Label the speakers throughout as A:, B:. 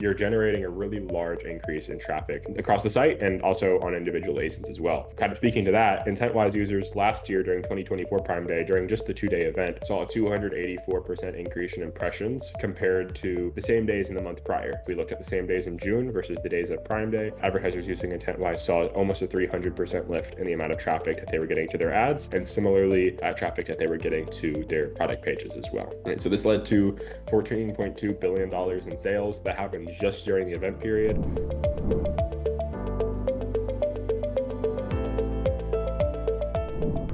A: you're generating a really large increase in traffic across the site and also on individual ASINs as well. Kind of speaking to that, Intentwise users last year during 2024 Prime Day, during just the 2-day event, saw a 284% increase in impressions compared to the same days in the month prior. If we looked at the same days in June versus the days of Prime Day, advertisers using Intentwise saw almost a 300% lift in the amount of traffic that they were getting to their ads, and similarly, traffic that they were getting to their product pages as well. And so this led to $14.2 billion in sales that happened just during the event period.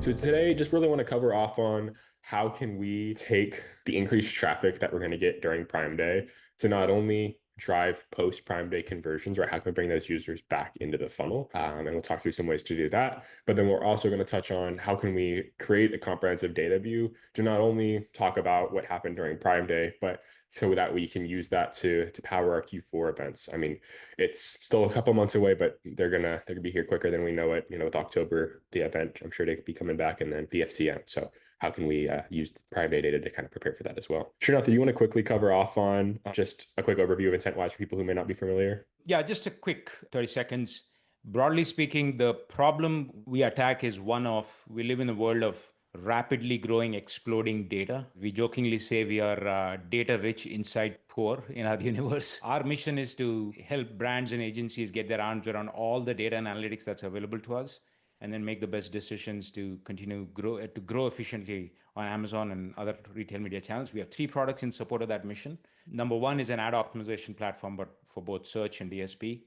A: So today, just really want to cover off on how can we take the increased traffic that we're going to get during Prime Day to not only drive post Prime Day conversions, right? How can we bring those users back into the funnel? And we'll talk through some ways to do that. But then we're also going to touch on how can we create a comprehensive data view to not only talk about what happened during Prime Day, but so that we can use that to power our Q4 events. I mean, it's still a couple months away, but they're gonna be here quicker than we know it. You know, with October, the event, I'm sure they could be coming back, and then BFCM. So how can we use Prime Day data to kind of prepare for that as well? Sreenath, do you want to quickly cover off on just a quick overview of Intentwise for people who may not be familiar?
B: Yeah, just a quick 30 seconds. Broadly speaking, the problem we attack is one of we live in a world of rapidly growing, exploding data. We jokingly say we are data rich, insight poor in our universe. Our mission is to help brands and agencies get their arms around all the data and analytics that's available to us, and then make the best decisions to continue to grow efficiently on Amazon and other retail media channels. We have 3 products in support of that mission. Number 1 is an ad optimization platform, but for both search and DSP.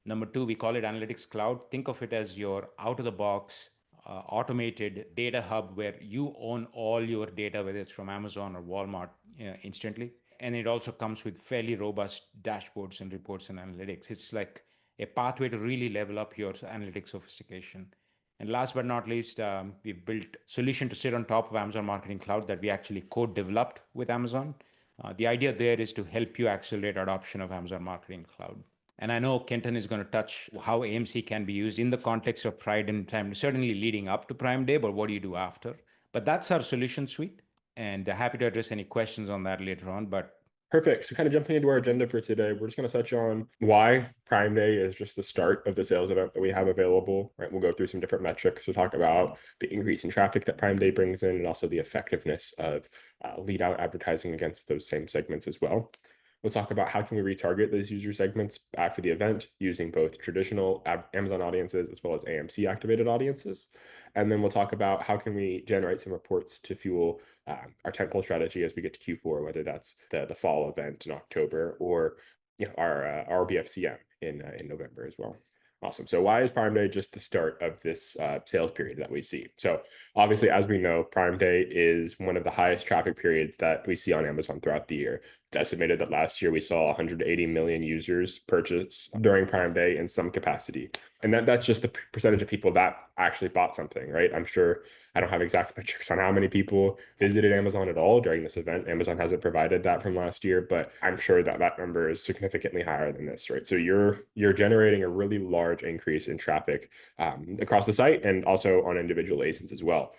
B: Number 2, we call it Analytics Cloud. Think of it as your out-of-the-box automated data hub where you own all your data, whether it's from Amazon or Walmart, instantly. And it also comes with fairly robust dashboards and reports and analytics. It's like a pathway to really level up your analytics sophistication. And last but not least, we've built a solution to sit on top of Amazon Marketing Cloud that we actually co-developed with Amazon. The idea there is to help you accelerate adoption of Amazon Marketing Cloud. And I know Kenton is going to touch how AMC can be used in the context of Pride and Prime, certainly leading up to Prime Day, but what do you do after? But that's our solution suite. And happy to address any questions on that later on. But
A: Perfect. So kind of jumping into our agenda for today, we're just going to touch on why Prime Day is just the start of the sales event that we have available, right? We'll go through some different metrics to talk about the increase in traffic that Prime Day brings in and also the effectiveness of lead out advertising against those same segments as well. We'll talk about how can we retarget those user segments after the event using both traditional Amazon audiences as well as AMC activated audiences. And then we'll talk about how can we generate some reports to fuel our tentpole strategy as we get to Q4, whether that's the fall event in October or our BFCM in November as well. Awesome. So why is Prime Day just the start of this sales period that we see? So obviously, as we know, Prime Day is one of the highest traffic periods that we see on Amazon throughout the year. It's estimated that last year we saw 180 million users purchase during Prime Day in some capacity. And that's just the percentage of people that actually bought something, right? I'm sure I don't have exact metrics on how many people visited Amazon at all during this event. Amazon hasn't provided that from last year, but I'm sure that number is significantly higher than this, right? So you're generating a really large increase in traffic across the site and also on individual ASINs as well.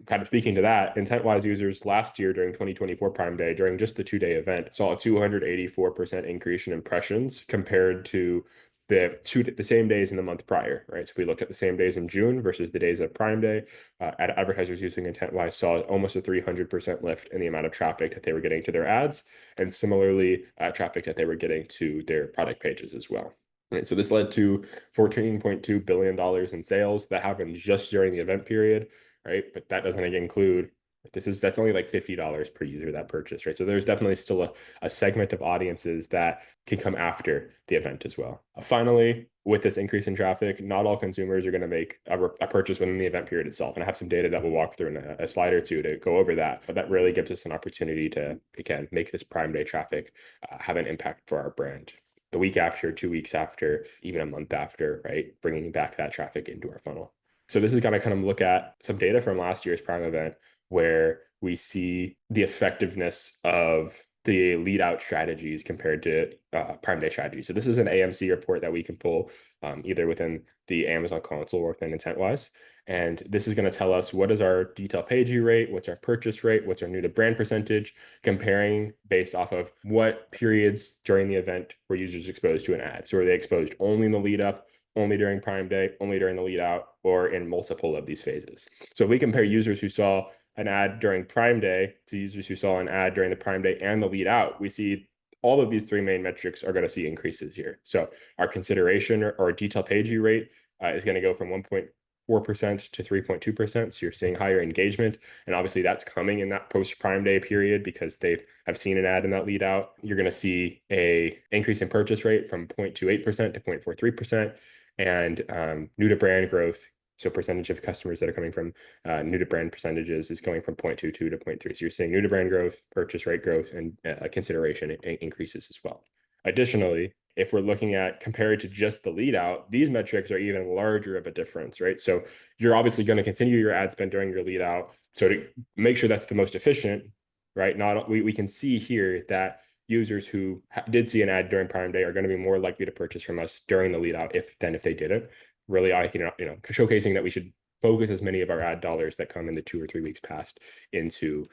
A: Kind of speaking to that, Intentwise users last year during 2024 Prime Day, during just the 2-day event, saw a 284% increase in impressions compared to the same days in the month prior, right? So if we look at the same days in June versus the days of Prime Day, advertisers using Intentwise saw almost a 300% lift in the amount of traffic that they were getting to their ads, and similarly, traffic that they were getting to their product pages as well. Right, so this led to $14.2 billion in sales that happened just during the event period, right? But that doesn't include that's only like $50 per user that purchase, right? So there's definitely still a segment of audiences that can come after the event as well. Finally, with this increase in traffic, not all consumers are going to make a purchase within the event period itself. And I have some data that we'll walk through in a slide or two to go over that. But that really gives us an opportunity to, again, make this Prime Day traffic have an impact for our brand. The week after, 2 weeks after, even a month after, right? Bringing back that traffic into our funnel. So this is going to kind of look at some data from last year's Prime event where we see the effectiveness of the lead out strategies compared to Prime Day strategies. So this is an AMC report that we can pull either within the Amazon console or within Intentwise. And this is going to tell us what is our detail page view rate, what's our purchase rate, what's our new to brand percentage, comparing based off of what periods during the event were users exposed to an ad. So are they exposed only in the lead up, only during Prime Day, only during the lead out, or in multiple of these phases? So if we compare users who saw an ad during Prime Day to users who saw an ad during the Prime Day and the lead out, we see all of these three main metrics are going to see increases here. So our consideration or detail page view rate is going to go from 1.4% to 3.2%. So you're seeing higher engagement. And obviously that's coming in that post Prime Day period because they have seen an ad in that lead out. You're going to see a increase in purchase rate from 0.28% to 0.43%, and new to brand growth. So percentage of customers that are coming from new to brand percentages is going from 0.22 to 0.3. So you're seeing new to brand growth, purchase rate growth, and consideration increases as well. Additionally, if we're looking at compared to just the lead out, these metrics are even larger of a difference, right? So you're obviously going to continue your ad spend during your lead out. So to make sure that's the most efficient, right? We can see here that users who did see an ad during Prime Day are going to be more likely to purchase from us during the lead out if they didn't. Really, showcasing that we should focus as many of our ad dollars that come in the 2 or 3 weeks past into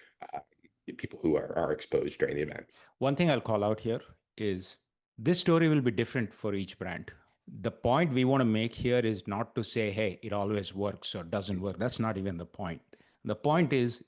A: people who are exposed during the event.
B: One thing I'll call out here is this story will be different for each brand. The point we want to make here is not to say, hey, it always works or doesn't work. That's not even the point. The point is,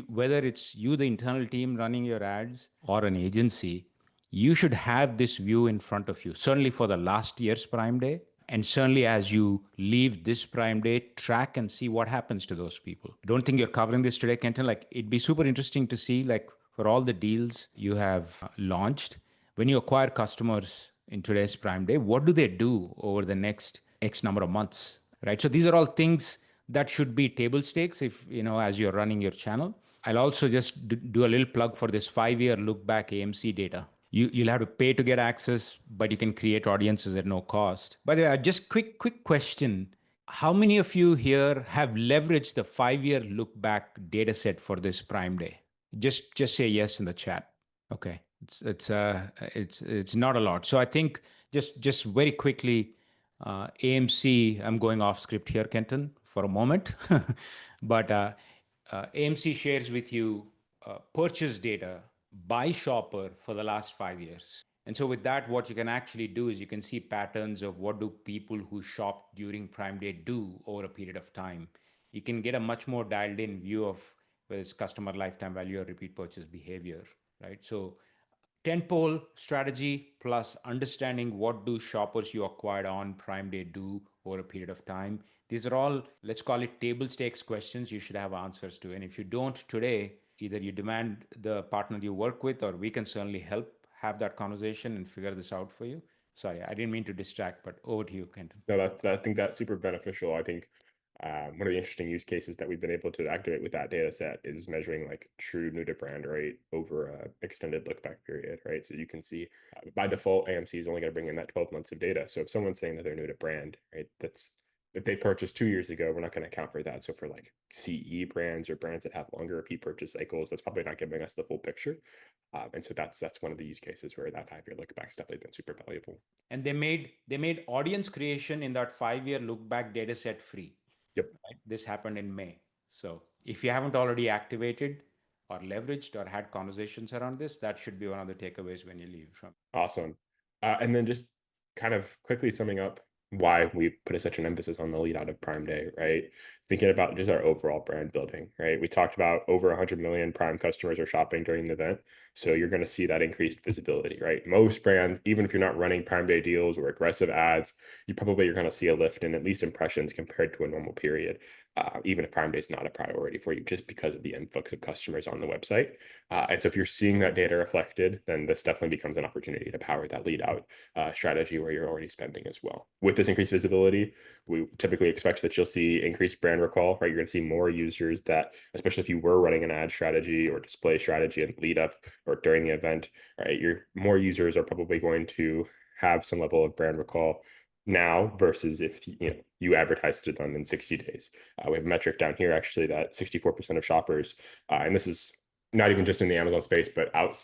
B: whether it's you, the internal team running your ads, or an agency, you should have this view in front of you. Certainly for the last year's Prime Day, and certainly as you leave this Prime Day, track and see what happens to those people. Don't think you're covering this today, Kenton. Like, it'd be super interesting to see, like, for all the deals you have launched, when you acquire customers in today's Prime Day, what do they do over the next X number of months, right? So these are all things that should be table stakes if, as you're running your channel. I'll also just do a little plug for this 5-year look back AMC data. You'll have to pay to get access, but you can create audiences at no cost. By the way, just quick question. How many of you here have leveraged the 5-year look back data set for this Prime Day? Just say yes in the chat. Okay. It's not a lot. So I think just very quickly, AMC, I'm going off script here, Kenton, for a moment, but AMC shares with you purchase data by shopper for the last 5 years. And so with that, what you can actually do is you can see patterns of what do people who shop during Prime Day do over a period of time. You can get a much more dialed in view of whether it's customer lifetime value or repeat purchase behavior, right? So tentpole strategy plus understanding what do shoppers you acquired on Prime Day do over a period of time. These are all, let's call it table stakes questions you should have answers to. And if you don't today, either you demand the partner you work with, or we can certainly help have that conversation and figure this out for you. Sorry, I didn't mean to distract, but over to you, Kenton.
A: No, I think that's super beneficial. I think one of the interesting use cases that we've been able to activate with that data set is measuring like true new to brand rate over a extended look back period, right? So you can see by default, AMC is only going to bring in that 12 months of data. So if someone's saying that they're new to brand, right, if they purchased 2 years ago, we're not going to account for that. So for like CE brands or brands that have longer repeat purchase cycles, that's probably not giving us the full picture. And so that's one of the use cases where that 5-year look back's definitely been super valuable.
B: And they made audience creation in that 5-year look back data set free.
A: Yep.
B: Right? This happened in May. So if you haven't already activated or leveraged or had conversations around this, that should be one of the takeaways when you leave from.
A: Awesome. And then just kind of quickly summing up why we put such an emphasis on the lead out of Prime Day, right? Thinking about just our overall brand building, right? We talked about over 100 million Prime customers are shopping during the event. So you're going to see that increased visibility, right? Most brands, even if you're not running Prime Day deals or aggressive ads, you're going to see a lift in at least impressions compared to a normal period, even if Prime Day is not a priority for you, just because of the influx of customers on the website. And so if you're seeing that data reflected, then this definitely becomes an opportunity to power that lead out strategy where you're already spending as well. With this increased visibility, we typically expect that you'll see increased brand recall, right? You're going to see more users that, especially if you were running an ad strategy or display strategy in the lead up or during the event, right? More users are probably going to have some level of brand recall now versus if you advertise to them in 60 days. We have a metric down here actually that 64% of shoppers, and this is not even just in the Amazon space, but out,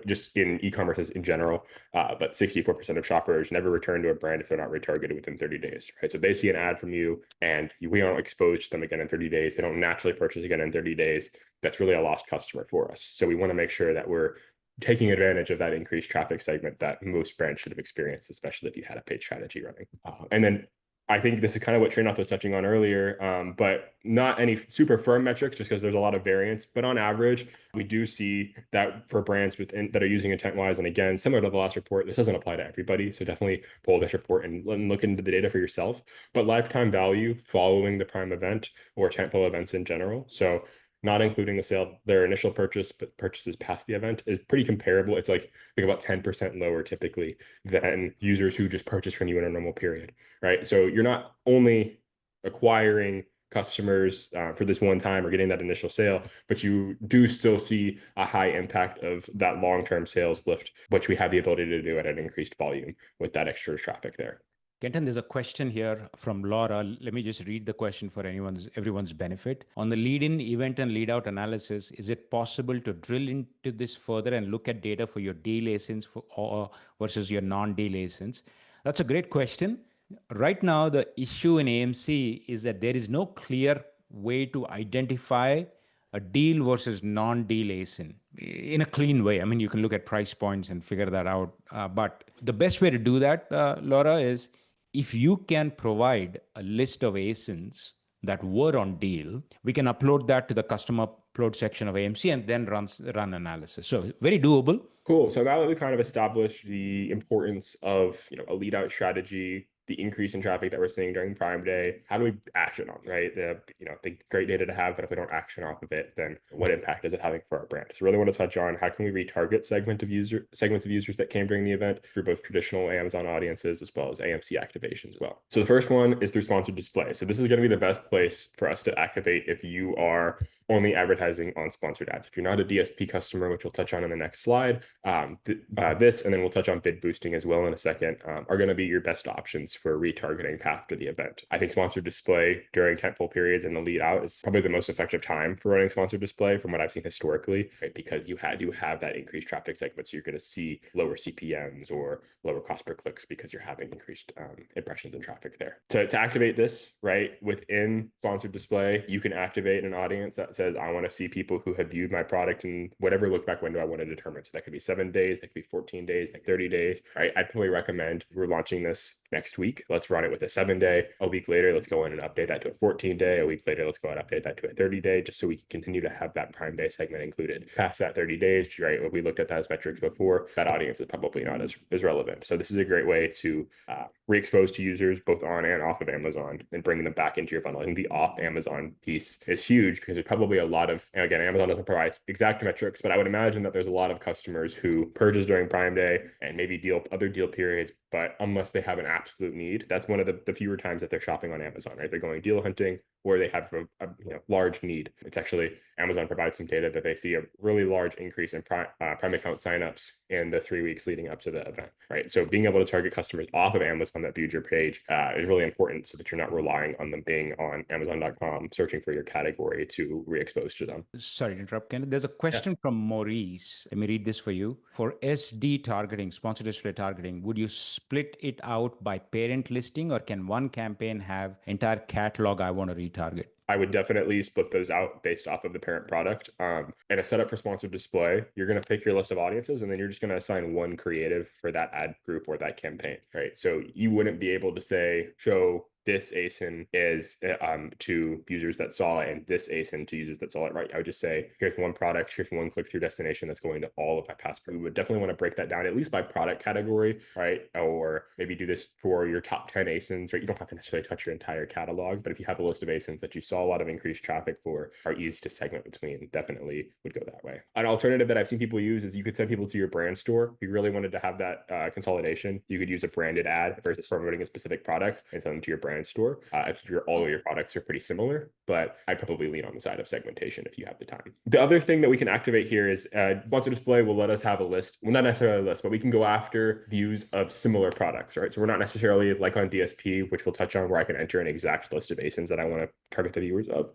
A: just in e-commerce in general. But 64% of shoppers never return to a brand if they're not retargeted within 30 days, right? So if they see an ad from you and we aren't exposed to them again in 30 days, they don't naturally purchase again in 30 days. That's really a lost customer for us. So we want to make sure that we're taking advantage of that increased traffic segment that most brands should have experienced, especially if you had a paid strategy running. And then I think this is kind of what Sreenath was touching on earlier, but not any super firm metrics just because there's a lot of variance. But on average, we do see that for brands that are using Intentwise, and again, similar to the last report, this doesn't apply to everybody. So definitely pull this report and look into the data for yourself. But lifetime value following the Prime event or tentpole events in general. So not including the sale, their initial purchase, but purchases past the event is pretty comparable. It's like about 10% lower typically than users who just purchase from you in a normal period, right? So you're not only acquiring customers for this one time or getting that initial sale, but you do still see a high impact of that long-term sales lift, which we have the ability to do at an increased volume with that extra traffic there.
B: Kenton, there's a question here from Laura. Let me just read the question for everyone's benefit. On the lead-in, event, and lead-out analysis, is it possible to drill into this further and look at data for your deal ASINs versus your non-deal ASINs? That's a great question. Right now, the issue in AMC is that there is no clear way to identify a deal versus non-deal ASIN in a clean way. I mean, you can look at price points and figure that out. But the best way to do that, Laura, is if you can provide a list of ASINs that were on deal, we can upload that to the custom upload section of AMC and then run analysis. So very doable.
A: Cool. So now that we kind of established the importance of a lead out strategy, the increase in traffic that we're seeing during Prime Day, how do we action on, right? The great data to have, but if we don't action off of it, then what impact is it having for our brand? So really want to touch on how can we retarget segments of users that came during the event through both traditional Amazon audiences as well as AMC activation as well. So the first one is through sponsored display. So this is going to be the best place for us to activate if you are only advertising on sponsored ads. If you're not a DSP customer, which we'll touch on in the next slide, this, and then we'll touch on bid boosting as well in a second, are going to be your best options for retargeting after the event. I think sponsored display during tentpole periods and the lead out is probably the most effective time for running sponsored display from what I've seen historically, right? Because you have that increased traffic segment. So you're going to see lower CPMs or lower cost per clicks because you're having increased impressions and traffic there. To activate this, right, within sponsored display, you can activate an audience that says, I want to see people who have viewed my product in whatever look back window I want to determine. So that could be 7 days, that could be 14 days, like 30 days, right? I'd probably recommend we're launching this next week. Let's run it with a 7-day. A week later, let's go in and update that to a 14-day. A week later, let's go and update that to a 30-day, just so we can continue to have that Prime Day segment included. Past that 30 days, right? We looked at those metrics before, that audience is probably not as relevant. So this is a great way to re-expose to users both on and off of Amazon and bring them back into your funnel. I think the off Amazon piece is huge because there's probably a lot of, and again, Amazon doesn't provide exact metrics, but I would imagine that there's a lot of customers who purchase during Prime Day and maybe other deal periods, but unless they have an absolute need, that's one of the fewer times that they're shopping on Amazon, right? They're going deal hunting or they have a large need. It's actually, Amazon provides some data that they see a really large increase in Prime account signups in the 3 weeks leading up to the event, right? So being able to target customers off of Amazon that viewed your page is really important so that you're not relying on them being on Amazon.com, searching for your category to re-expose to them.
B: Sorry to interrupt, Ken. There's a question from Maurice. Let me read this for you. For SD targeting, sponsored display targeting, would you split it out by parent listing, or can one campaign have entire catalog I want to retarget?
A: I would definitely split those out based off of the parent product. And a setup for sponsored display, you're going to pick your list of audiences, and then you're just going to assign one creative for that ad group or that campaign, right? So you wouldn't be able to say, show this ASIN is to users that saw it and this ASIN to users that saw it, right? I would just say, here's one product, here's one click-through destination that's going to all of my past. We would definitely want to break that down at least by product category, right? Or maybe do this for your top 10 ASINs, right? You don't have to necessarily touch your entire catalog, but if you have a list of ASINs that you saw a lot of increased traffic for, are easy to segment between, definitely would go that way. An alternative that I've seen people use is you could send people to your brand store. If you really wanted to have that consolidation, you could use a branded ad versus promoting a specific product and send them to your brand brand store. If all of your products are pretty similar, but I'd probably lean on the side of segmentation if you have the time. The other thing that we can activate here is sponsor display will let us have a list. Well, not necessarily a list, but we can go after views of similar products, right? So we're not necessarily like on DSP, which we'll touch on, where I can enter an exact list of ASINs that I want to target the viewers of.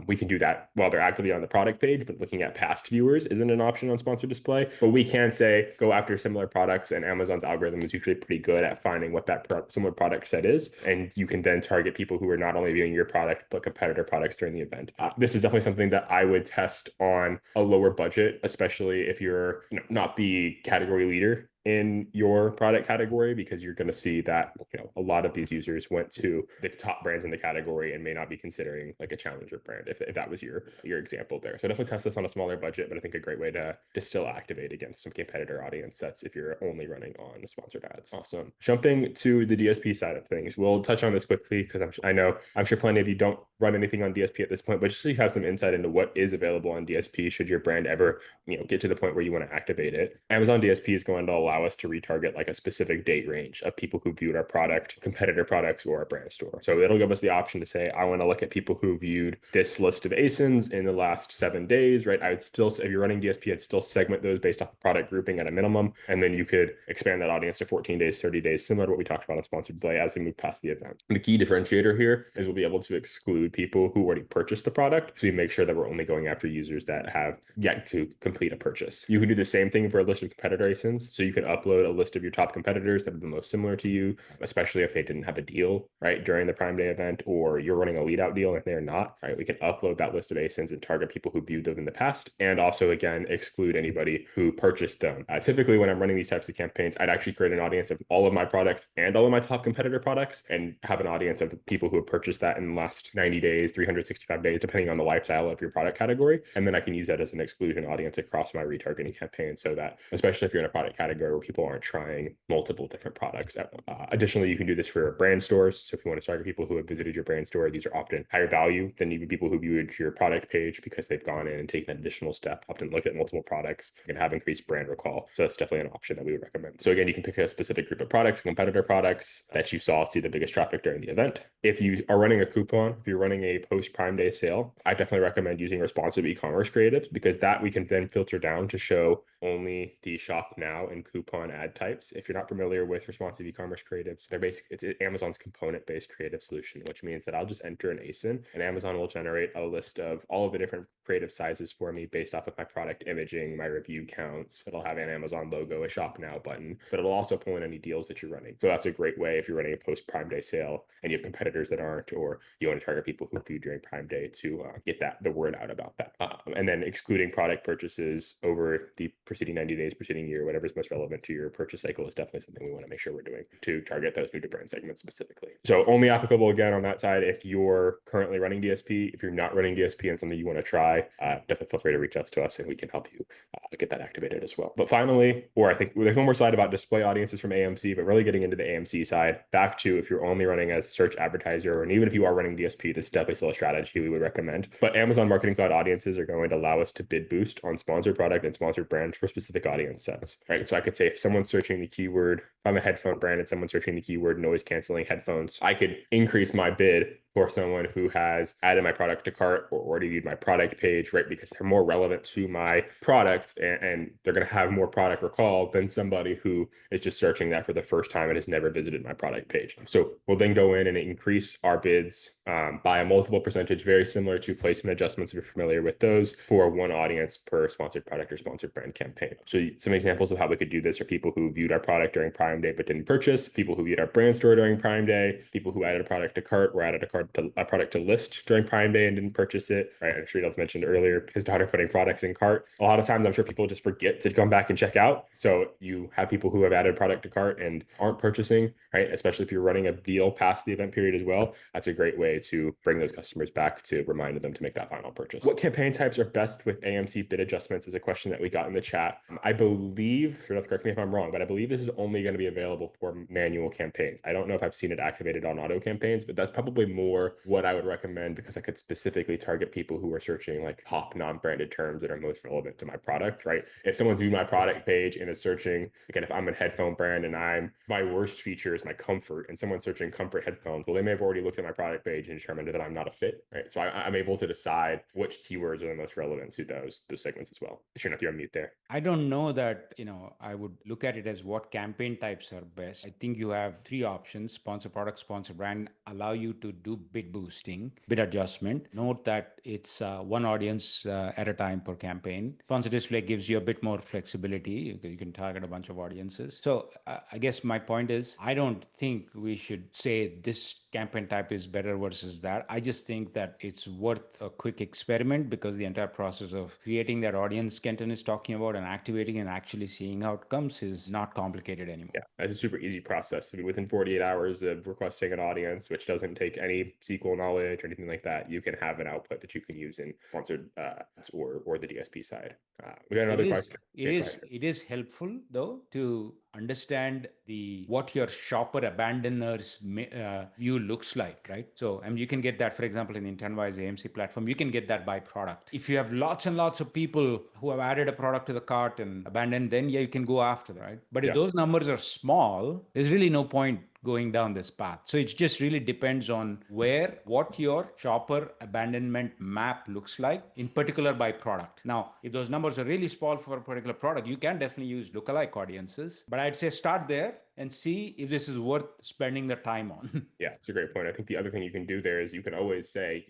A: We can do that while they're actively on the product page, but looking at past viewers isn't an option on sponsor display. But we can say go after similar products, and Amazon's algorithm is usually pretty good at finding what that similar product set is. And you can then target people who are not only viewing your product, but competitor products during the event. This is definitely something that I would test on a lower budget, especially if you're not the category leader in your product category, because you're going to see that a lot of these users went to the top brands in the category and may not be considering like a challenger brand if that was your example there. So definitely test this on a smaller budget, but I think a great way to still activate against some competitor audience sets if you're only running on sponsored ads. Awesome. Jumping to the DSP side of things, we'll touch on this quickly because I'm sure plenty of you don't run anything on DSP at this point, but just so you have some insight into what is available on DSP should your brand ever get to the point where you want to activate it. Amazon DSP is going to allow us to retarget like a specific date range of people who viewed our product, competitor products, or our brand store. So it'll give us the option to say, I want to look at people who viewed this list of ASINs in the last 7 days, right? I would still, if you're running DSP, I'd still segment those based off product grouping at a minimum. And then you could expand that audience to 14 days, 30 days, similar to what we talked about on sponsored display as we move past the event. The key differentiator here is we'll be able to exclude people who already purchased the product. So we make sure that we're only going after users that have yet to complete a purchase. You can do the same thing for a list of competitor ASINs. So you can upload a list of your top competitors that are the most similar to you, especially if they didn't have a deal, right, during the Prime Day event, or you're running a lead out deal and they're not, right? We can upload that list of ASINs and target people who viewed them in the past, and also, again, exclude anybody who purchased them. Typically, when I'm running these types of campaigns, I'd actually create an audience of all of my products and all of my top competitor products and have an audience of people who have purchased that in the last 90 days, 365 days, depending on the lifestyle of your product category. And then I can use that as an exclusion audience across my retargeting campaign so that, especially if you're in a product category where people aren't trying multiple different products. Additionally, you can do this for brand stores. So if you want to target people who have visited your brand store, these are often higher value than even people who viewed your product page because they've gone in and taken an additional step, often looked at multiple products and have increased brand recall. So that's definitely an option that we would recommend. So again, you can pick a specific group of products, competitor products that you saw see the biggest traffic during the event. If you are running a coupon, if you're running a post Prime Day sale, I definitely recommend using responsive e-commerce creatives, because that we can then filter down to show only the shop now and coupon ad types. If you're not familiar with responsive e-commerce creatives, it's Amazon's component-based creative solution, which means that I'll just enter an ASIN and Amazon will generate a list of all of the different creative sizes for me based off of my product imaging, my review counts. It'll have an Amazon logo, a shop now button, but it'll also pull in any deals that you're running. So that's a great way if you're running a post Prime Day sale and you have competitors that aren't, or you want to target people who view during Prime Day to get the word out about that. And then excluding product purchases over the preceding 90 days, preceding year, whatever's most relevant to your purchase cycle is definitely something we want to make sure we're doing to target those new to brand segments specifically. So only applicable again on that side if you're currently running DSP. If you're not running DSP and something you want to try, definitely feel free to reach out to us and we can help you get that activated as well. But finally, or I think there's one more slide about display audiences from AMC, but really getting into the AMC side, back to if you're only running as a search advertiser, and even if you are running DSP, this is definitely still a strategy we would recommend. But Amazon Marketing Cloud audiences are going to allow us to bid boost on sponsored product and sponsored brands for specific audience sets, right? So I could say if someone's searching the keyword, if I'm a headphone brand and someone's searching the keyword noise canceling headphones, I could increase my bid for someone who has added my product to cart or already viewed my product page, right? Because they're more relevant to my product and they're going to have more product recall than somebody who is just searching that for the first time and has never visited my product page. So we'll then go in and increase our bids by a multiple percentage, very similar to placement adjustments if you're familiar with those, for one audience per sponsored product or sponsored brand campaign. So some examples of how we could do this are people who viewed our product during Prime Day but didn't purchase, people who viewed our brand store during Prime Day, people who added a product to cart or added a product to list during Prime Day and didn't purchase it, right? And Sreenath mentioned earlier his daughter putting products in cart. A lot of times I'm sure people just forget to come back and check out. So you have people who have added product to cart and aren't purchasing, right? Especially if you're running a deal past the event period as well. That's a great way to bring those customers back to remind them to make that final purchase. What campaign types are best with AMC bid adjustments is a question that we got in the chat. I believe, Sreenath, correct me if I'm wrong, but I believe this is only going to be available for manual campaigns. I don't know if I've seen it activated on auto campaigns, but that's probably more explore what I would recommend, because I could specifically target people who are searching like top non-branded terms that are most relevant to my product, right? If someone's viewed my product page and is searching, again, if I'm a headphone brand and my worst feature is my comfort, and someone's searching comfort headphones, well, they may have already looked at my product page and determined that I'm not a fit, right? So I'm able to decide which keywords are the most relevant to those segments as well. Sreenath, you're on mute there.
B: I don't know that, I would look at it as what campaign types are best. I think you have three options: sponsor product, sponsor brand, allow you to do bid boosting, bid adjustment. Note that it's one audience at a time per campaign. Sponsor display gives you a bit more flexibility. You can target a bunch of audiences. So I guess my point is, I don't think we should say this campaign type is better versus that. I just think that it's worth a quick experiment, because the entire process of creating that audience Kenton is talking about and activating and actually seeing outcomes is not complicated anymore.
A: Yeah, it's a super easy process. I mean, within 48 hours of requesting an audience, which doesn't take any SQL knowledge or anything like that, you can have an output that you can use in sponsored or the DSP side. We got another question.
B: It is helpful though to understand what your shopper abandoners view looks like, right? So, you can get that, for example, in the Intentwise AMC platform. You can get that by product. If you have lots and lots of people who have added a product to the cart and abandoned, then yeah, you can go after that, right? But if those numbers are small, there's really no point going down this path. So it just really depends on what your shopper abandonment map looks like, in particular by product. Now, if those numbers are really small for a particular product, you can definitely use lookalike audiences, but I'd say start there and see if this is worth spending the time on.
A: Yeah, it's a great point. I think the other thing you can do there is you can always say,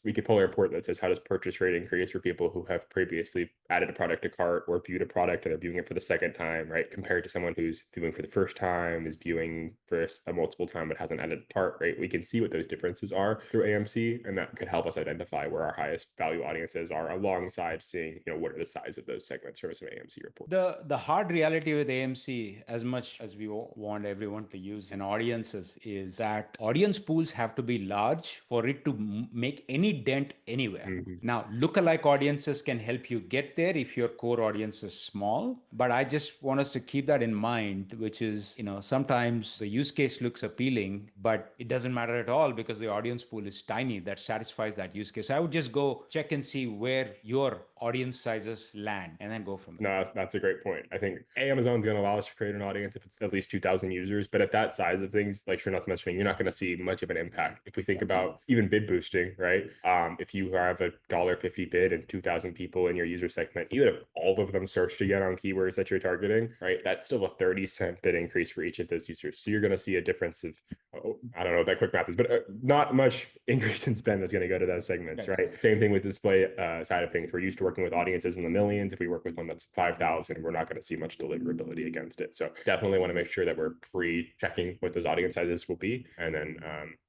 A: we could pull a report that says, how does purchase rate increase for people who have previously added a product to cart or viewed a product and are viewing it for the second time, right? Compared to someone who's viewing for the first time, is viewing for a multiple time, but hasn't added a cart, right? We can see what those differences are through AMC, and that could help us identify where our highest value audiences are, alongside seeing, what are the size of those segments from some AMC report.
B: The hard reality with AMC, as much as we want everyone to use and audiences, is that audience pools have to be large for it to make any dent anywhere. Now, lookalike audiences can help you get there if your core audience is small, but I just want us to keep that in mind, which is, sometimes the use case looks appealing, but it doesn't matter at all because the audience pool is tiny that satisfies that use case. I would just go check and see where your audience sizes land and then go from there.
A: No, that's a great point. I think Amazon's going to allow us to create an audience if it's at least 2,000 users, but at that size of things, like Sreenath mentioning, you're not going to see much of an impact. If we think about even bid boosting, right? If you have a $1.50 bid and 2,000 people in your user segment, even if all of them searched again on keywords that you're targeting, right? That's still a 30-cent bid increase for each of those users. So you're going to see a difference of, I don't know what that quick math is, but not much increase in spend that's going to go to those segments, right? Same thing with display side of things. We're used to working with audiences in the millions. If we work with one that's 5,000, we're not going to see much deliverability against it. So definitely want to make sure that we're pre-checking what those audience sizes will be. And then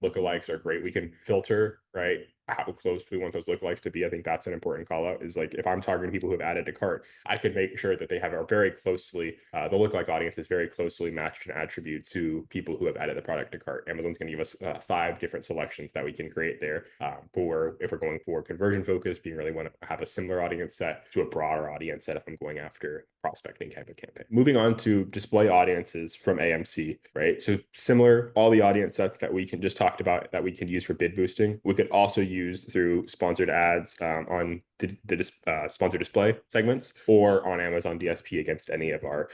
A: lookalikes are great. We can filter, right, how close we want those lookalikes to be. I think that's an important call out, is like, if I'm targeting people who have added to cart, I could make sure that they have a very closely, the lookalike audience is very closely matched in attributes to people who have added the product to cart. Amazon's going to give us 5 different selections that we can create there for if we're going for conversion focus, being really want to have a similar audience set to a broader audience set if I'm going after prospecting type of campaign. Moving on to display audiences from AMC, right? So similar, all the audience sets that we can just talked about that we can use for bid boosting, we could also use through sponsored ads on the sponsored display segments or on Amazon DSP against any of our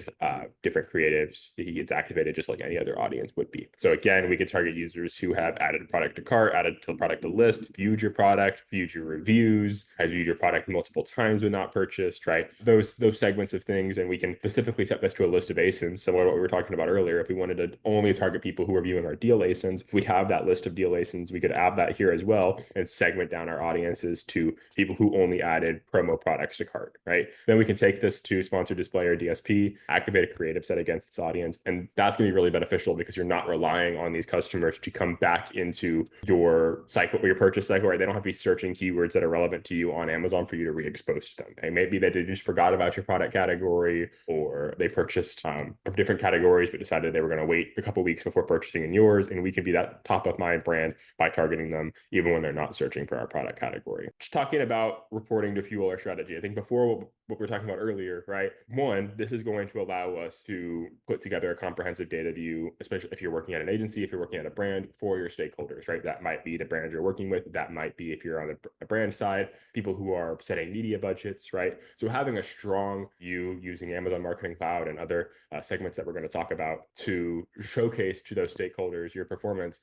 A: different creatives. It's activated just like any other audience would be. So again, we could target users who have added a product to cart, added to the product to list, viewed your product, viewed your reviews, has viewed your product multiple times but not purchased, right? Those segments of things, and we can specifically set this to a list of ASINs, similar to what we were talking about earlier. If we wanted to only target people who are viewing our deal ASINs, if we have that list of deal ASINs, we could add that here as well and segment down our audiences to people who only added promo products to cart, right? Then we can take this to sponsored display or DSP, activate a creative set against this audience, and that's going to be really beneficial because you're not relying on these customers to come back into your cycle or your purchase cycle, right? They don't have to be searching keywords that are relevant to you on Amazon for you to re-expose to them. And maybe they just forgot about your product category, or they purchased from different categories but decided they were going to wait a couple weeks before purchasing in yours, and we can be that top of mind brand by targeting them even when they're not searching for our product category. Just talking about reporting to fuel our strategy. I think before, what we are talking about earlier, right? One, this is going to allow us to put together a comprehensive data view, especially if you're working at an agency, if you're working at a brand, for your stakeholders, right? That might be the brand you're working with. That might be, if you're on the brand side, people who are setting media budgets, right? So having a strong view using Amazon Marketing Cloud and other segments that we're going to talk about to showcase to those stakeholders your performance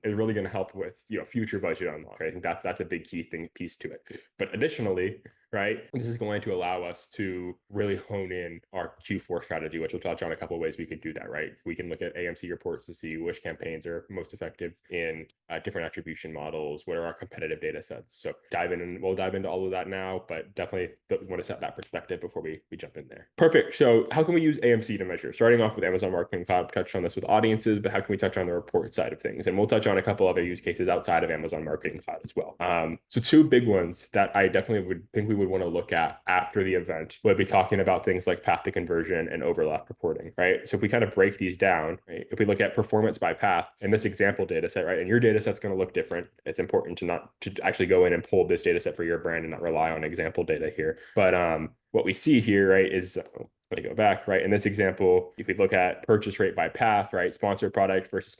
A: is really going to help with future budget unlock. Right? I think that's a big key piece to it. But additionally, right, this is going to allow us to really hone in our Q4 strategy, which we'll touch on a couple of ways we could do that. Right, we can look at AMC reports to see which campaigns are most effective in different attribution models. What are our competitive data sets? So we'll dive into all of that now, but definitely want to set that perspective before we jump in there. Perfect. So how can we use AMC to measure? Starting off with Amazon Marketing Cloud, touched on this with audiences, but how can we touch on the report side of things? And we'll touch on a couple other use cases outside of Amazon Marketing Cloud as well. So two big ones that I definitely would think we would want to look at after the event would be talking about things like path to conversion and overlap reporting, right? So if we kind of break these down, right, if we look at performance by path in this example data set, right, and your data set's going to look different. It's important to actually go in and pull this data set for your brand and not rely on example data here. But what we see here, right, is let me go back, right? In this example, if we look at purchase rate by path, right, sponsored product versus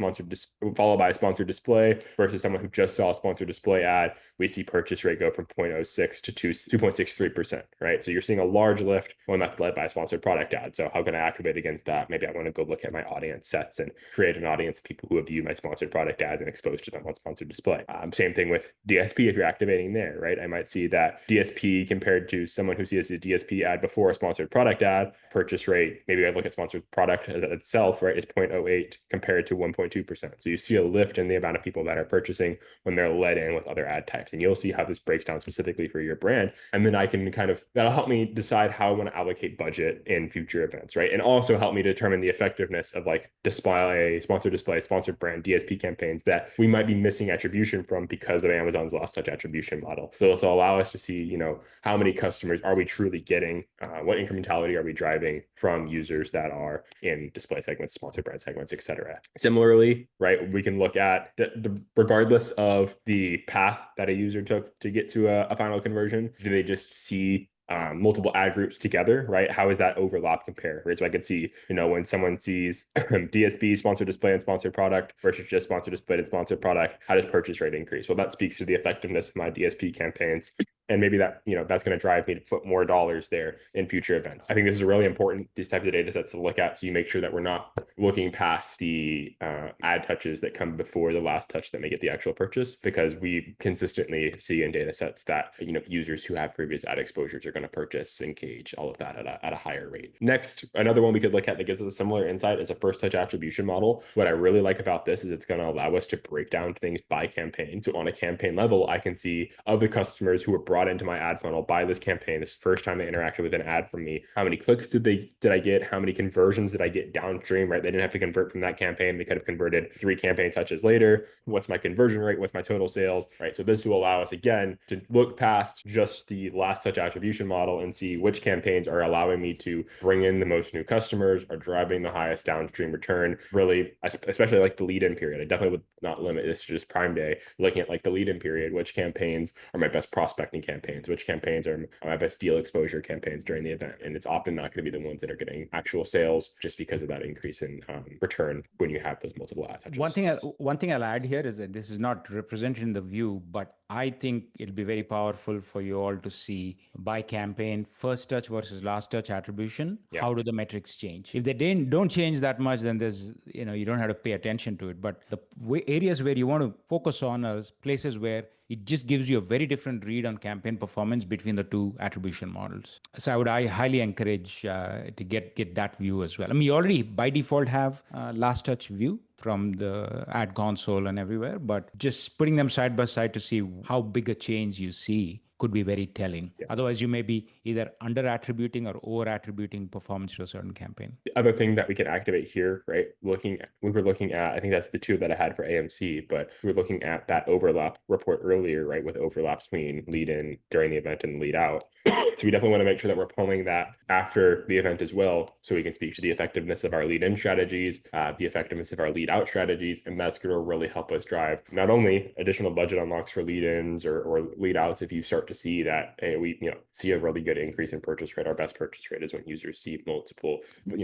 A: followed by a sponsored display versus someone who just saw a sponsored display ad, we see purchase rate go from 0.06 to 2.63%, right? So you're seeing a large lift when that's led by a sponsored product ad. So how can I activate against that? Maybe I want to go look at my audience sets and create an audience of people who have viewed my sponsored product ad and exposed to them on sponsored display. Same thing with DSP if you're activating there, right? I might see that DSP compared to someone who sees a DSP ad before a sponsored product ad, purchase rate, maybe I look at sponsored product itself, right, is 0.08 compared to 1.2%. So you see a lift in the amount of people that are purchasing when they're led in with other ad types. And you'll see how this breaks down specifically for your brand. And then I can that'll help me decide how I want to allocate budget in future events, right? And also help me determine the effectiveness of sponsored display, sponsored brand, DSP campaigns that we might be missing attribution from because of Amazon's last touch attribution model. So this will allow us to see, how many customers are we truly getting, what incrementality are we driving from users that are in display segments, sponsored brand segments, etc. Similarly, right, we can look at regardless of the path that a user took to get to a final conversion, do they just see multiple ad groups together, right? How does that overlap compare, right? So I could see, when someone sees DSP, sponsored display and sponsored product versus just sponsored display and sponsored product, how does purchase rate increase? Well, that speaks to the effectiveness of my DSP campaigns. And maybe that, that's going to drive me to put more dollars there in future events. I think this is really important, these types of data sets to look at, so you make sure that we're not looking past the ad touches that come before the last touch that may get the actual purchase, because we consistently see in data sets that, users who have previous ad exposures are going to purchase, engage, all of that at a higher rate. Next, another one we could look at that gives us a similar insight is a first touch attribution model. What I really like about this is it's going to allow us to break down things by campaign. So on a campaign level, I can see of the customers who were brought into my ad funnel by this campaign, this first time they interacted with an ad from me, how many clicks did I get? How many conversions did I get downstream, right? They didn't have to convert from that campaign. They could have converted 3 campaign touches later. What's my conversion rate? What's my total sales, right? So this will allow us, again, to look past just the last touch attribution model and see which campaigns are allowing me to bring in the most new customers, are driving the highest downstream return, really, especially like the lead-in period. I definitely would not limit this to just Prime Day, looking at like the lead-in period, which campaigns are my best prospecting campaigns, which campaigns are my best deal exposure campaigns during the event. And it's often not going to be the ones that are getting actual sales just because of that increase in return when you have those multiple ad touches.
B: One thing I'll add here is that this is not represented in the view, but I think it'll be very powerful for you all to see by campaign, first touch versus last touch attribution. Yeah. How do the metrics change? If they don't change that much, then there's, you don't have to pay attention to it. But the areas where you want to focus on are places where it just gives you a very different read on campaign performance between the two attribution models. So I highly encourage to get that view as well. I mean, you already by default have last touch view from the ad console and everywhere, but just putting them side by side to see how big a change you see could be very telling. Yeah. Otherwise, you may be either under attributing or over attributing performance to a certain campaign.
A: The other thing that we can activate here, right? We were looking at, I think that's the two that I had for AMC, but we were looking at that overlap report earlier, right? With overlaps between lead in during the event and lead out. So we definitely want to make sure that we're pulling that after the event as well, so we can speak to the effectiveness of our lead in strategies, the effectiveness of our lead out strategies, and that's going to really help us drive not only additional budget unlocks for lead ins or lead outs if you start to see that, hey, we see a really good increase in purchase rate. Our best purchase rate is when users see multiple,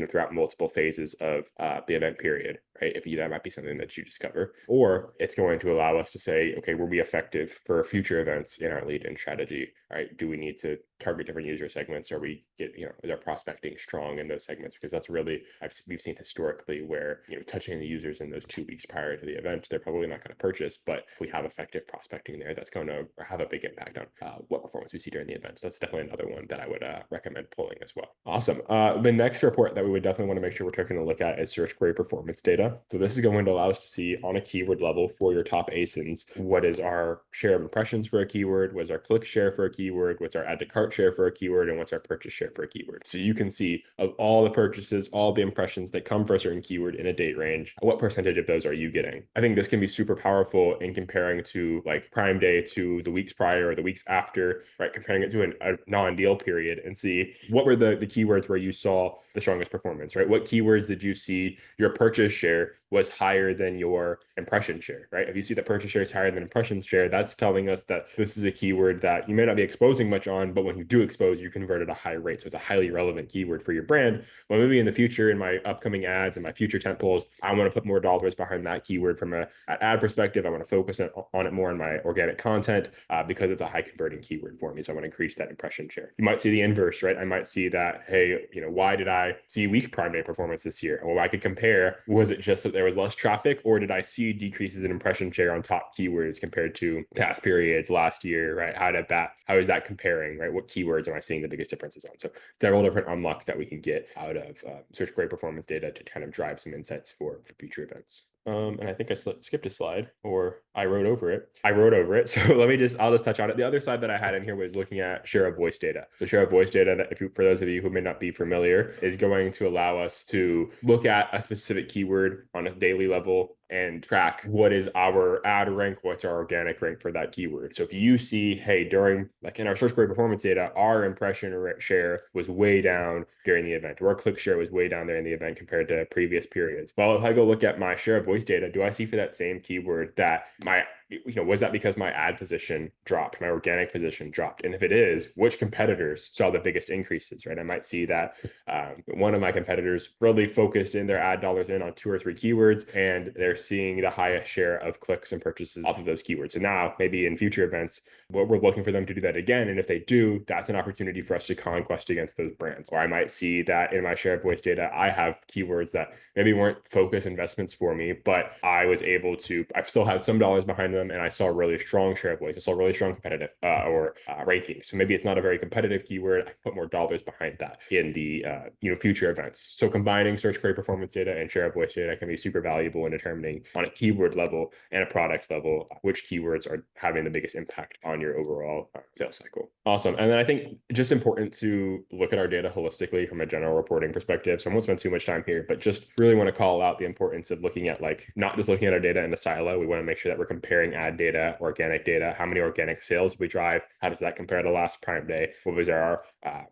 A: throughout multiple phases of the event period, right? If that might be something that you discover, or it's going to allow us to say, okay, we'll be effective for future events in our lead-in strategy, right? Do we need to target different user segments? Or we get, is our prospecting strong in those segments? Because that's really, we've seen historically where, touching the users in those 2 weeks prior to the event, they're probably not going to purchase. But if we have effective prospecting there, that's going to have a big impact on what performance we see during the event. So that's definitely another one that I would recommend pulling as well. Awesome. The next report that we would definitely want to make sure we're taking a look at is search query performance data. So this is going to allow us to see on a keyword level for your top ASINs, what is our share of impressions for a keyword, what's our click share for a keyword, what's our add to cart share for a keyword, and what's our purchase share for a keyword. So you can see of all the purchases, all the impressions that come for a certain keyword in a date range, what percentage of those are you getting? I think this can be super powerful in comparing to like Prime Day to the weeks prior or the weeks after, right? Comparing it to a non-deal period and see what were the keywords where you saw the strongest performance, right? What keywords did you see your purchase share was higher than your impression share, right? If you see that purchase share is higher than impression share, that's telling us that this is a keyword that you may not be exposing much on, but when you do expose, you convert at a high rate. So it's a highly relevant keyword for your brand. Well, maybe in the future, in my upcoming ads and my future tent poles, I want to put more dollars behind that keyword from an ad perspective. I want to focus on it more in my organic content because it's a high converting keyword for me. So I want to increase that impression share. You might see the inverse, right? I might see that, hey, why did I see weak Prime Day performance this year? Well, I could compare, was it just that there was less traffic, or did I see decreases in impression share on top keywords compared to past periods last year, right? How is that comparing, right? What keywords am I seeing the biggest differences on? So several different unlocks that we can get out of search query performance data to kind of drive some insights for future events. And I think I skipped a slide, or I wrote over it. So I'll just touch on it. The other slide that I had in here was looking at share of voice data. So share of voice data, that for those of you who may not be familiar, is going to allow us to look at a specific keyword on a daily level and track what is our ad rank, what's our organic rank for that keyword. So if you see, hey, during, like in our search query performance data, our impression share was way down during the event, or our click share was way down during the event compared to previous periods. Well, if I go look at my share of voice data, do I see for that same keyword that was that because my ad position dropped, my organic position dropped? And if it is, which competitors saw the biggest increases, right? I might see that one of my competitors really focused in their ad dollars in on 2 or 3 keywords, and they're seeing the highest share of clicks and purchases off of those keywords. So now maybe in future events, we're looking for them to do that again. And if they do, that's an opportunity for us to conquest against those brands. Or I might see that in my share of voice data, I have keywords that maybe weren't focus investments for me, but I still had some dollars behind them, and I saw a really strong share of voice. I saw really strong competitive ranking. So maybe it's not a very competitive keyword. I put more dollars behind that in the future events. So combining search query performance data and share of voice data can be super valuable in determining on a keyword level and a product level which keywords are having the biggest impact on your overall sales cycle. Awesome. And then I think just important to look at our data holistically from a general reporting perspective. So I won't spend too much time here, but just really want to call out the importance of looking at not just looking at our data in a silo. We want to make sure that we're comparing ad data, organic data, how many organic sales we drive, how does that compare to last Prime Day, what was our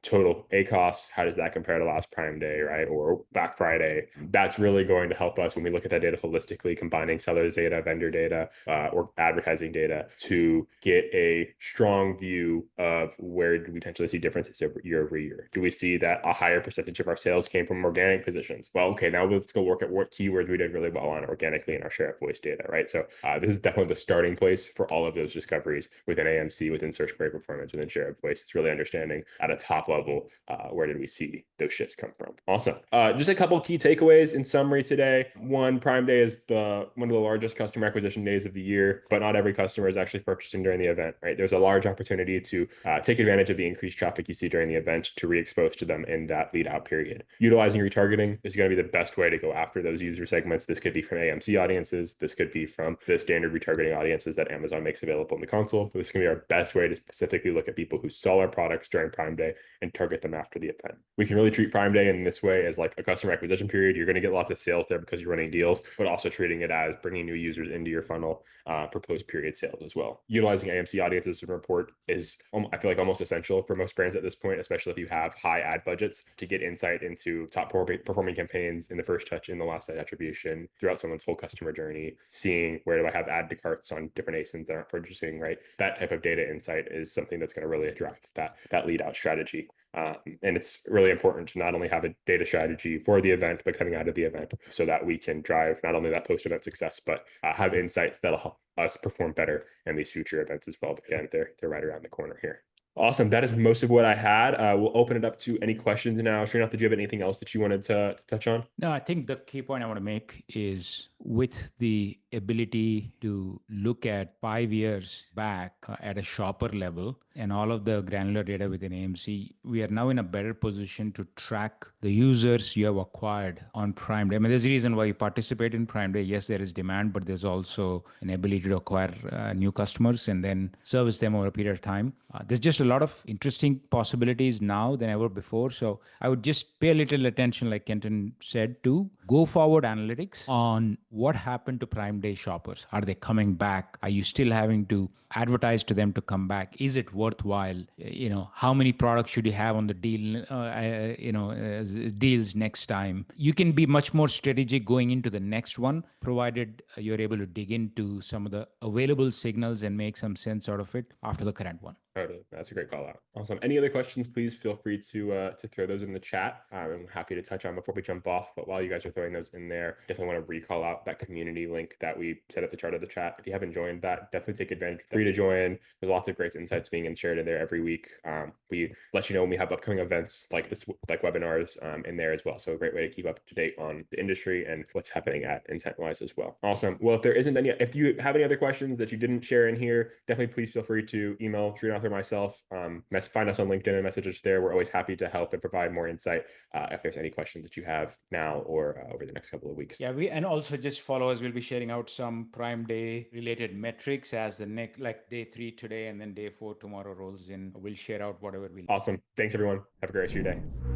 A: total ACoS, how does that compare to last Prime Day, right, or Black Friday. That's really going to help us when we look at that data holistically, combining sellers data, vendor data, or advertising data to get a strong view of where do we potentially see differences over year. Do we see that a higher percentage of our sales came from organic positions? Well, okay, now let's go look at what keywords we did really well on organically in our share of voice data, right? So this is definitely the starting place for all of those discoveries within AMC, within search query performance, within share of voice. It's really understanding at a top level where did we see those shifts come from. Awesome. Just a couple key takeaways in summary today. One, Prime Day is one of the largest customer acquisition days of the year, but not every customer is actually purchasing during the event, right? There's a large opportunity to take advantage of the increased traffic you see during the event to re-expose to them in that lead out period. Utilizing retargeting is going to be the best way to go after those user segments. This could be from AMC audiences. This could be from the standard retargeting audiences that Amazon makes available in the console. This can be our best way to specifically look at people who saw our products during Prime Day and target them after the event. We can really treat Prime Day in this way as like a customer acquisition period. You're going to get lots of sales there because you're running deals, but also treating it as bringing new users into your funnel for post-period sales as well. Utilizing AMC audiences to report is, I feel like, almost essential for most brands at this point, especially if you have high ad budgets, to get insight into top performing campaigns in the first touch, in the last touch attribution, throughout someone's whole customer journey, seeing where do I have add to cart parts on different ASINs that aren't purchasing, right? That type of data insight is something that's going to really drive that lead out strategy. And it's really important to not only have a data strategy for the event, but coming out of the event so that we can drive not only that post-event success, but have insights that'll help us perform better in these future events as well. But again, they're right around the corner here. Awesome. That is most of what I had. We'll open it up to any questions now. Sreenath, did you have anything else that you wanted to touch on?
B: No, I think the key point I want to make is with the ability to look at 5 years back at a shopper level and all of the granular data within AMC, we are now in a better position to track the users you have acquired on Prime Day. I mean, there's a reason why you participate in Prime Day. Yes, there is demand, but there's also an ability to acquire new customers and then service them over a period of time. There's just a lot of interesting possibilities now than ever before. So I would just pay a little attention, like Kenton said, to go forward analytics on what happened to Prime Day shoppers. Are they coming back? Are you still having to advertise to them to come back? Is it worthwhile? How many products should you have on the deal? Deals next time. You can be much more strategic going into the next one, provided you're able to dig into some of the available signals and make some sense out of it after the current one.
A: Totally. That's a great call out. Awesome. Any other questions, please feel free to throw those in the chat. I'm happy to touch on before we jump off. But while you guys are throwing those in there, definitely want to recall out that community link that we set at the start of the chat. If you haven't joined that, definitely take advantage. Free to join. There's lots of great insights being shared in there every week. We let you know when we have upcoming events like this, like webinars in there as well. So a great way to keep up to date on the industry and what's happening at Intentwise as well. Awesome. Well, if you have any other questions that you didn't share in here, definitely please feel free to email Sreenath or myself. Find us on LinkedIn and message us there. We're always happy to help and provide more insight if there's any questions that you have now or over the next couple of weeks.
B: Yeah, and also just follow us. We'll be sharing out some Prime Day related metrics as the next, like day 3 today and then day 4 tomorrow rolls in. We'll share out whatever we.
A: Awesome. Thanks everyone. Have a great rest of your day.